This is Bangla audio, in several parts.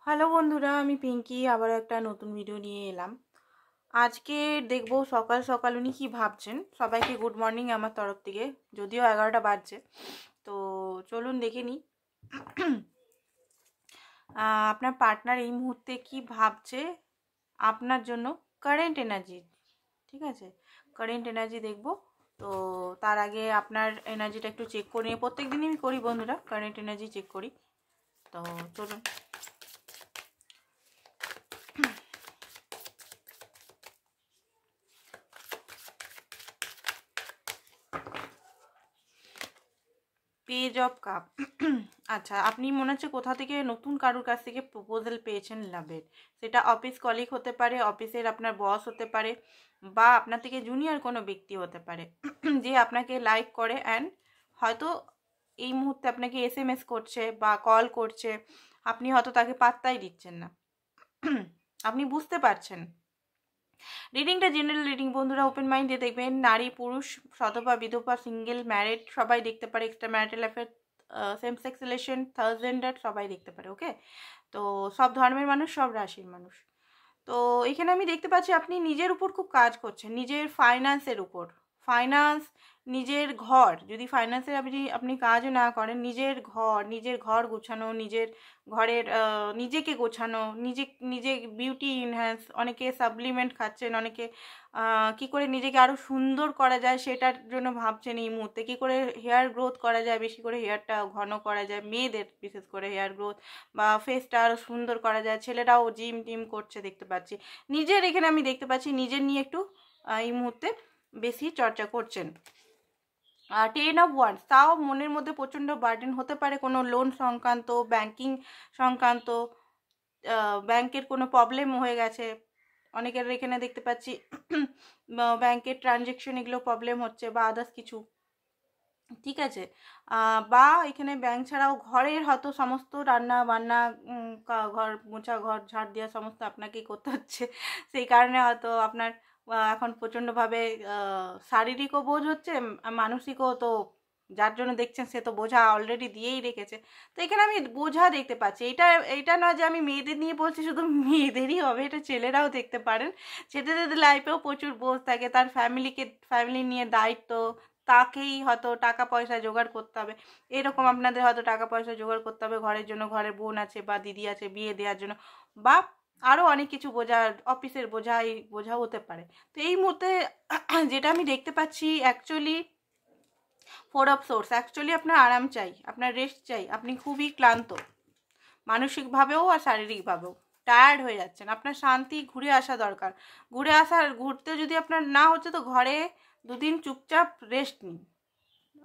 হ্যালো বন্ধুরা, আমি পিঙ্কি আবার একটা নতুন ভিডিও নিয়ে এলাম। আজকে দেখবো সকাল সকাল উনি কি ভাবছেন। সবাইকে গুড মর্নিং আমার তরফ থেকে, যদিও 11টা বাজছে। তো চলুন দেখে নিই আপনার পার্টনার এই মুহূর্তে কি ভাবছে আপনার জন্য। কারেন্ট এনার্জি, ঠিক আছে, কারেন্ট এনার্জি দেখবো। তো তার আগে আপনার এনার্জিটা একটু চেক করে নিয়ে, প্রত্যেক দিনই আমি করি বন্ধুরা, কারেন্ট এনার্জি চেক করি। তো চলুন। Page of cup. আচ্ছা, আপনি মনে হচ্ছে কোথা থেকে নতুন কারোর কাছ থেকে প্রপোজাল পেয়েছেন লাভের। সেটা অফিস কলিগ হতে পারে, অফিসের আপনার বস হতে পারে, বা আপনার থেকে জুনিয়র কোনো ব্যক্তি হতে পারে যে আপনাকে লাইক করে অ্যান্ড হয়তো এই মুহূর্তে আপনাকে এসএমএস করছে বা কল করছে। আপনি হয়তো তাকে পাত্তাই দিচ্ছেন না, আপনি বুঝতে পারছেন। রিডিংটা জেনারেল রিডিং বন্ধুরা, ওপেন মাইন্ডে দেখবেন। নারী পুরুষ, সধবা বিধবা, সিঙ্গেল ম্যারিড সবাই দেখতে পারে। Extra marital affair, same sex relation, third gender সবাই দেখতে পারে। ওকে, তো সব ধর্মের মানুষ, সব রাশির মানুষ। তো এখানে আমি দেখতে পাচ্ছি আপনি নিজের উপর খুব কাজ করছেন, নিজের ফাইন্যান্সের উপর। ফাইন্যান্স, নিজের ঘর, যদি ফাইন্যান্সের আপনি কাজও না করেন, নিজের ঘর গোছানো, নিজের ঘরের নিজেকে গোছানো, নিজে বিউটি ইনহ্যান্স, অনেকে সাপ্লিমেন্ট খাচ্ছেন, অনেকে কি করে নিজেকে আরও সুন্দর করা যায় সেটার জন্য ভাবছেন এই মুহূর্তে। কী করে হেয়ার গ্রোথ করা যায়, বেশি করে হেয়ারটা ঘন করা যায়, মেয়েদের বিশেষ করে হেয়ার গ্রোথ বা ফেসটা আরও সুন্দর করা যায়। ছেলেরাও জিম টিম করছে দেখতে পাচ্ছি। নিজের এখানে আমি দেখতে পাচ্ছি নিজের নিয়ে একটু এই মুহূর্তে বেশি চর্চা করছেন। 10 অফ ওয়ান্স, তাও মনের মধ্যে প্রচণ্ড বার্ডেন হতে পারে, কোনো লোন সংক্রান্ত, ব্যাংকিং সংক্রান্ত, ব্যাংকের কোনো প্রবলেম হয়ে গেছে অনেকের এখানে দেখতে পাচ্ছি। ব্যাংকের ট্রানজ্যাকশন এগুলো প্রবলেম হচ্ছে বা আদার্স কিছু, ঠিক আছে। বা এখানে ব্যাংক ছাড়াও ঘরের হয়তো সমস্ত রান্না বান্না, ঘর মোছা, ঘর ঝাড় দেওয়া সমস্ত আপনাকেই করতে হচ্ছে। সেই কারণে হয়তো আপনার এখন প্রচণ্ডভাবে শারীরিকও বোঝ হচ্ছে, মানসিকও। তো যার জন্য দেখছেন সে তো বোঝা অলরেডি দিয়েই রেখেছে। তো এখানে আমি বোঝা দেখতে পাচ্ছি। এটা নয় যে আমি মেয়েদের নিয়ে বলছি শুধু মেয়েদেরই হবে, এটা ছেলেরাও দেখতে পারেন। ছেলেদের লাইফেও প্রচুর বোঝ থাকে, তার ফ্যামিলি নিয়ে দায়িত্ব, তাকেই হয়তো টাকা পয়সা জোগাড় করতে হবে। এরকম আপনাদের হয়তো টাকা পয়সা জোগাড় করতে হবে ঘরের জন্য, ঘরের বোন আছে বা দিদি আছে বিয়ে দেওয়ার জন্য, বা আরও অনেক কিছু বোঝা, অফিসের বোঝা হতে পারে। তো এই মুহূর্তে যেটা আমি দেখতে পাচ্ছি, অ্যাকচুয়ালি 4 অফ সোর্স, অ্যাকচুয়ালি আপনার আরাম চাই, আপনার রেস্ট চাই। আপনি খুবই ক্লান্ত, মানসিকভাবেও আর শারীরিকভাবেও টায়ার্ড হয়ে যাচ্ছেন। আপনার শান্তি, ঘুরে আসা দরকার। ঘুরতে যদি আপনার না হচ্ছে তো ঘরে দুদিন চুপচাপ রেস্ট নিন।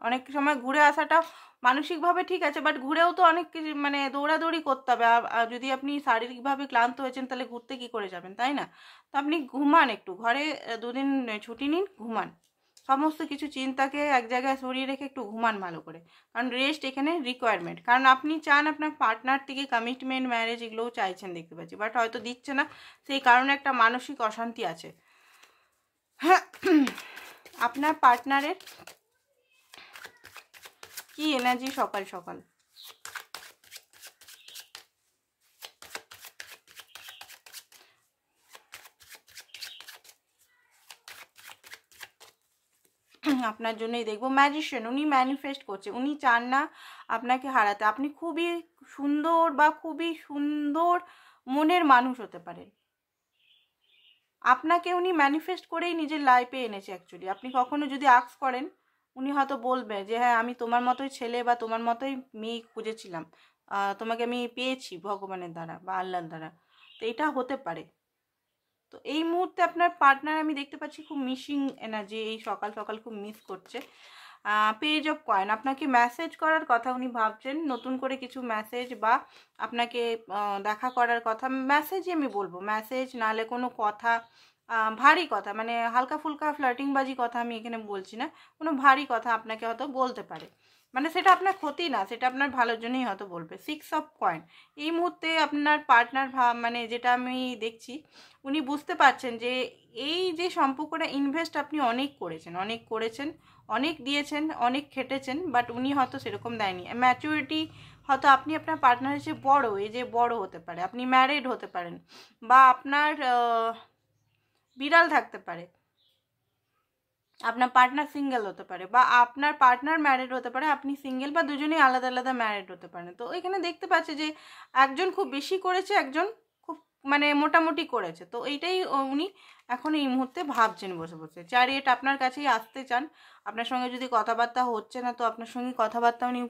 অনেক সময় ঘুরে আসাটা মানসিকভাবে ঠিক আছে, বাট ঘুরেও তো অনেক কিছু মানে দৌড়াদৌড়ি করতে হবে। আর যদি আপনি শারীরিকভাবে ক্লান্ত হয়েছেন তাহলে ঘুরতে কি করে যাবেন, তাই না? তো আপনি ঘুমান একটু, ঘরে দুদিন ছুটি নিন, ঘুমান। সমস্ত কিছু চিন্তাকে এক জায়গায় সরিয়ে রেখে একটু ঘুমান ভালো করে, কারণ রেস্ট এখানে রিকোয়ারমেন্ট। কারণ আপনি চান আপনার পার্টনার থেকে কমিটমেন্ট, ম্যারেজ এগুলোও চাইছেন দেখতে পাচ্ছি, বাট হয়তো দিচ্ছে না। সেই কারণে একটা মানসিক অশান্তি আছে। আপনার পার্টনারের কি এনার্জি সকাল সকাল? আপনার জন্যই দেখবো ম্যাজিশিয়ান। উনি ম্যানিফেস্ট করছে, উনি চান না আপনাকে হারাতে। আপনি খুবই সুন্দর বা খুবই সুন্দর মনের মানুষ হতে পারেন। আপনাকে উনি ম্যানিফেস্ট করেই নিজের লাইফে এনেছে অ্যাকচুয়ালি। আপনি কখনো যদি আস্ক করেন, উনি হয়তো বলবে যে হ্যাঁ, আমি তোমার মতোই ছেলে বা তোমার মতোই মেয়ে খুঁজেছিলাম, তোমাকে আমি পেয়েছি ভগবানের দ্বারা বা আল্লাহর দ্বারা। তো এটা হতে পারে। তো এই মুহূর্তে আপনার পার্টনার আমি দেখতে পাচ্ছি খুব মিসিং এনার্জি, এই সকাল সকাল খুব মিস করছে। পেজ অফ কয়েন, আপনাকে মেসেজ করার কথা উনি ভাবছেন, নতুন করে কিছু মেসেজ বা আপনাকে দেখা করার কথা। মেসেজই আমি বলবো, মেসেজ নাহলে কোনো কথা, ভারী কথা, মানে হালকা ফুলকা ফ্লার্টিংবাজি কথা আমি এখানে বলছি না, কোনো ভারী কথা আপনাকে হয়তো বলতে পারে। মানে সেটা আপনার ক্ষতি না, সেটা আপনার ভালোর জন্যই হয়তো বলবে। 6 অফ কয়েন, এই মুহূর্তে আপনার পার্টনার মানে যেটা আমি দেখছি, উনি বুঝতে পারছেন যে এই যে সম্পর্কটা ইনভেস্ট আপনি অনেক করেছেন, অনেক দিয়েছেন, অনেক খেটেছেন, বাট উনি হয়তো সেরকম দেয়নি। ম্যাচুরিটি হয়তো আপনি আপনার পার্টনারের চেয়ে বড়, এই যে বড় হতে পারে, আপনি ম্যারিড হতে পারেন, বা আপনার বিড়াল থাকতে পারে, আপনার পার্টনার সিঙ্গেল হতে পারে, বা আপনার পার্টনার ম্যারিড হতে পারে, আপনি সিঙ্গেল, বা দুজনেই আলাদা আলাদা ম্যারিড হতে পারেন। তো এখানে দেখতে পাচ্ছি যে একজন খুব বেশি করেছে, একজন খুব মানে মোটামুটি করেছে। তো এইটাই উনি এখন এই মুহূর্তে ভাবছেন বসে বসে। চ্যারিয়েট আপনার কাছেই আসতে চান, আপনার সঙ্গে যদি কথাবার্তা হচ্ছে না তো আপনার সঙ্গে কথাবার্তা উনি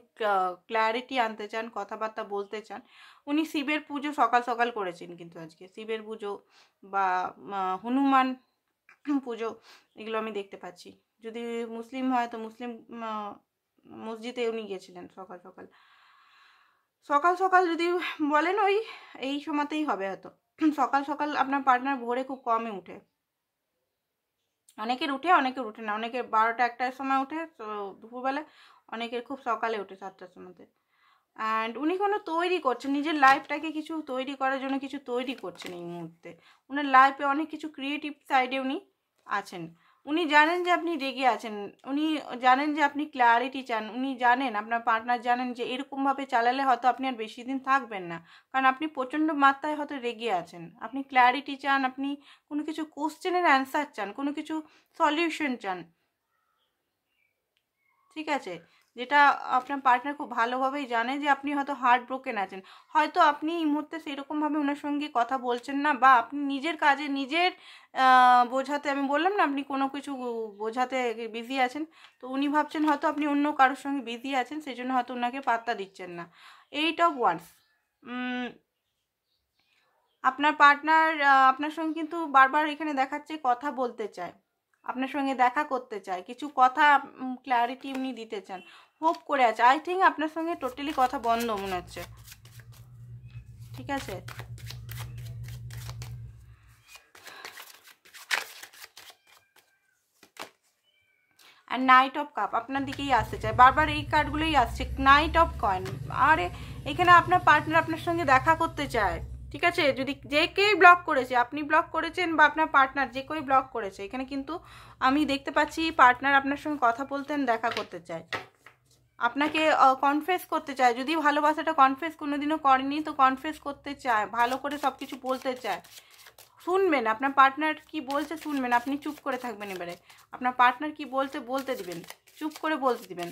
ক্ল্যারিটি আনতে চান, কথাবার্তা বলতে চান। উনি শিবের পুজো সকাল সকাল করেছেন কিন্তু আজকে, শিবের পুজো বা হনুমান পুজো, এগুলো আমি দেখতে পাচ্ছি। যদি মুসলিম হয় তো মুসলিম মসজিদে উনি গেছিলেন সকাল সকাল। সকাল সকাল যদি বলেন ওই এই সময়তেই হবে হয়তো। সকাল সকাল আপনার পার্টনার ভোরে খুব কমই উঠে, অনেকের উঠে অনেকের উঠে না, অনেকের 12টা 1টার সময় উঠে, তো দুপুরবেলা, অনেকের খুব সকালে উঠে 7টার সময়তে। অ্যান্ড উনি কোনো তৈরি করছেন, নিজের লাইফটাকে কিছু তৈরি করার জন্য কিছু তৈরি করছেন এই মুহূর্তে। ওনার লাইফে অনেক কিছু ক্রিয়েটিভ সাইডে উনি আছেন। উনি জানেন যে আপনি রেগে আছেন, উনি জানেন যে আপনি ক্ল্যারিটি চান, উনি জানেন, আপনার পার্টনার জানেন যে এরকমভাবে চালালে হয়তো আপনি আর বেশি দিন থাকবেন না, কারণ আপনি প্রচণ্ড মাত্রায় হয়তো রেগে আছেন। আপনি ক্ল্যারিটি চান, আপনি কোনো কিছু কোশ্চেনের অ্যান্সার চান, কোনো কিছু সলিউশন চান, ঠিক আছে? যেটা আপনার পার্টনার খুব ভালোভাবেই জানে যে আপনি হয়তো হার্ট ব্রোকেন আছেন, হয়তো আপনি এই মুহূর্তে সেরকমভাবে ওনার সঙ্গে কথা বলছেন না, বা আপনি নিজের কাজে নিজের বোঝাতে, আমি বললাম না আপনি কোনো কিছু বোঝাতে বিজি আছেন, তো উনি ভাবছেন হয়তো আপনি অন্য কারোর সঙ্গে বিজি আছেন, সেই জন্য হয়তো ওনাকে পাত্তা দিচ্ছেন না। 8 অফ ওয়ান্স, আপনার পার্টনার আপনার সঙ্গে কিন্তু বারবার এখানে দেখাচ্ছে কথা বলতে চায়, আপনার সঙ্গে দেখা করতে চায়, কিছু কথা ক্ল্যারিটি উনি দিতে চান, হোপ করে আছে। আই থিঙ্ক আপনার সঙ্গে টোটালি কথা বন্ধ মনে হচ্ছে, ঠিক আছে? আর নাইট অফ কাপ আপনার দিকেই আসতে চায়, বারবার এই কার্ডগুলোই আসছে, নাইট অফ কয়েন। আরে এখানে আপনার পার্টনার আপনার সঙ্গে দেখা করতে চায়, ঠিক আছে? যদি যে কেউই ব্লক করেছে, আপনি ব্লক করেছেন বা আপনার পার্টনার যে কেউই ব্লক করেছে, এখানে কিন্তু আমি দেখতে পাচ্ছি পার্টনার আপনার সঙ্গে কথা বলতেন, দেখা করতে চায়, আপনাকে কনফেস করতে চায়। যদি ভালোবাসাটা কনফেস কোনোদিনও করেনি তো কনফেস করতে চায়, ভালো করে সব কিছু বলতে চায়। শুনবেন আপনার পার্টনার কি বলছে, শুনবেন, আপনি চুপ করে থাকবেন। এবারে আপনার পার্টনার কি বলতে বলতে দিবেন, চুপ করে বলতে দিবেন,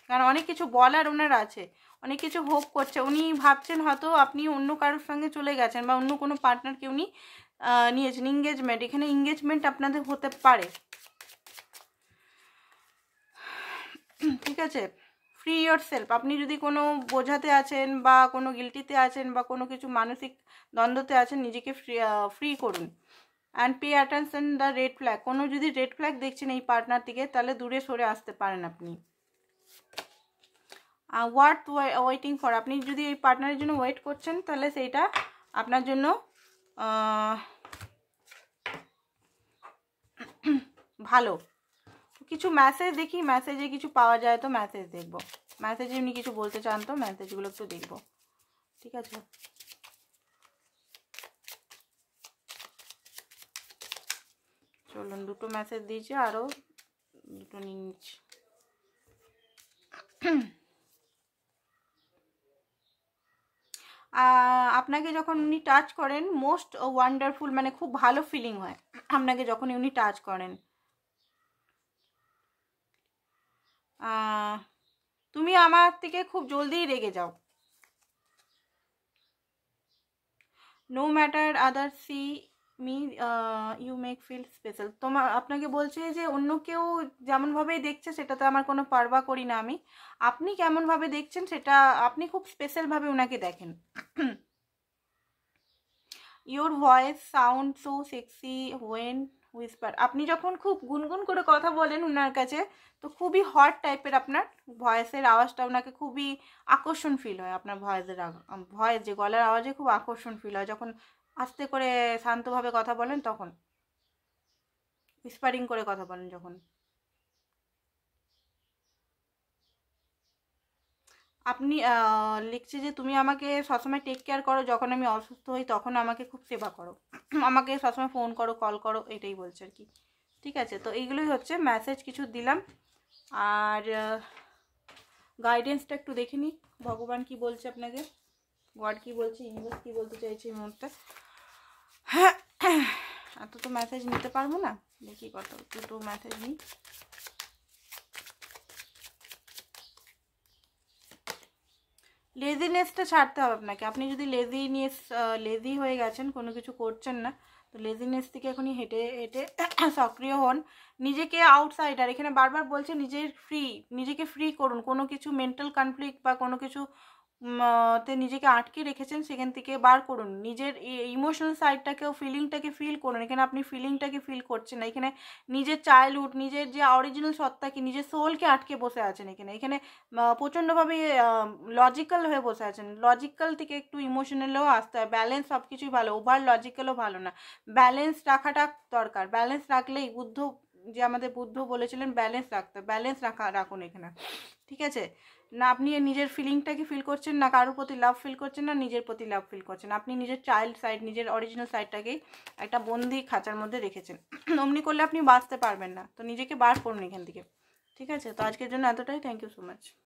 কারণ অনেক কিছু বলার ওনার আছে, অনেক কিছু হোপ করছে। উনি ভাবছেন হয়তো আপনি অন্য কারোর সঙ্গে চলে গেছেন, বা অন্য কোনো পার্টনারকে উনি নিয়েছেন, এঙ্গেজমেন্ট, এখানে এঙ্গেজমেন্ট আপনাদের হতে পারে, ঠিক আছে? ফ্রি ইয়োর সেলফ, আপনি যদি কোনো বোঝাতে আছেন বা কোনো গিল্টিতে আছেন বা কোনো কিছু মানসিক দ্বন্দ্বতে আছেন, নিজেকে ফ্রি করুন। And pay attention the red flag, কোনো যদি রেড ফ্ল্যাগ দেখছেন এই পার্টনার থেকে, তাহলে দূরে সরে আসতে পারেন আপনি। হোয়াট ওয়েটিং ফর, আপনি যদি এই পার্টনারের জন্য ওয়েট করছেন তাহলে সেইটা আপনার জন্য ভালো। কিছু মেসেজ দেখি, মেসেজে কিছু পাওয়া যায় তো মেসেজ দেখবো, মেসেজে উনি কিছু বলতে চান তো মেসেজগুলো একটু দেখবো, ঠিক আছে? চলুন, দুটো মেসেজ দিয়েছে, আরও দুটো নিয়ে নিচ্ছি। আপনাকে যখন উনি টাচ করেন, মোস্ট ওয়ান্ডারফুল, মানে খুব ভালো ফিলিং হয় আপনাকে যখন উনি টাচ করেন। তুমি আমার থেকে খুব জলদিই রেগে যাও, no matter other see me you make feel special. তোমার আপনাকে বলছে যে অন্য কেউ যেমনভাবেই দেখছে সেটাতে আমার কোনো পারবা করি না আমি, আপনি কেমনভাবে দেখছেন সেটা আপনি খুব স্পেশালভাবে ওনাকে দেখেন। Your voice sound so sexy when Whisper, আপনি যখন খুব গুনগুন করে কথা বলেন ওনার কাছে, তো খুবই হট টাইপের আপনার ভয়েসের আওয়াজটা, ওনাকে খুবই আকর্ষণ ফিল হয়, আপনার ভয়েস যে গলার আওয়াজে খুব আকর্ষণ ফিল হয় যখন আস্তে করে শান্তভাবে কথা বলেন, তখন হুইসপারিং করে কথা বলেন যখন। আপনি লিখছে যে তুমি আমাকে সবসময় টেক কেয়ার করো, যখন আমি অসুস্থ হই তখন আমাকে খুব সেবা করো, আমাকে সবসময় ফোন করো, কল করো, এটাই বলছে আর কি, ঠিক আছে? তো এইগুলোই হচ্ছে মেসেজ কিছু দিলাম। আর গাইডেন্সটা একটু দেখে নিই, ভগবান কি বলছে আপনাকে, গড কি বলছে, ইউনিভার্স কি বলতে চাইছে এই মুহূর্তে। হ্যাঁ, এত তো মেসেজ নিতে পারবো না, দেখি কত দুটো মেসেজ নিই। লেজিনেসটা ছাড়তে হবে আপনাকে। আপনি যদি লেজি হয়ে গেছেন, কোনো কিছু করছেন না, তো লেজিনেস থেকে এখনই হেঁটে হেঁটে সক্রিয় হন। নিজেকে আউটসাইডার, এখানে বারবার বলছে নিজেকে ফ্রি করুন। কোনো কিছু মেন্টাল কনফ্লিক্ট বা কোনো কিছু তে নিজেকে আটকে রেখেছেন, সেখান থেকে বার করুন। নিজের ইমোশনাল সাইডটাকেও, ফিলিংটাকে ফিল করুন। এখানে আপনি ফিলিংটাকে ফিল করছেন না, এখানে নিজের চাইল্ডহুড, নিজের যে অরিজিনাল সত্তাকে, নিজের সোলকে আটকে বসে আছেন। এখানে প্রচণ্ডভাবে লজিক্যাল হয়ে বসে আছেন। লজিক্যাল থেকে একটু ইমোশনালেও আসতে হয়। ব্যালেন্স সব কিছুই ভালো, ওভার লজিক্যালও ভালো না, ব্যালেন্স রাখাটা দরকার। ব্যালেন্স রাখলেই আমাদের বুদ্ধ বলেছিলেন ব্যালেন্স রাখুন এখানে, ঠিক আছে? না আপনি নিজের ফিলিংটাকে ফিল করছেন, না কারোর প্রতি লাভ ফিল করছেন, না নিজের প্রতি লাভ ফিল করছেন। আপনি নিজের চাইল্ড সাইড, নিজের অরিজিনাল সাইডটাকেই একটা বন্দি খাঁচার মধ্যে রেখেছেন। অমনি করলে আপনি বাঁচতে পারবেন না, তো নিজেকে বার করুন এখান থেকে, ঠিক আছে? তো আজকের জন্য এতটাই। Thank you so much.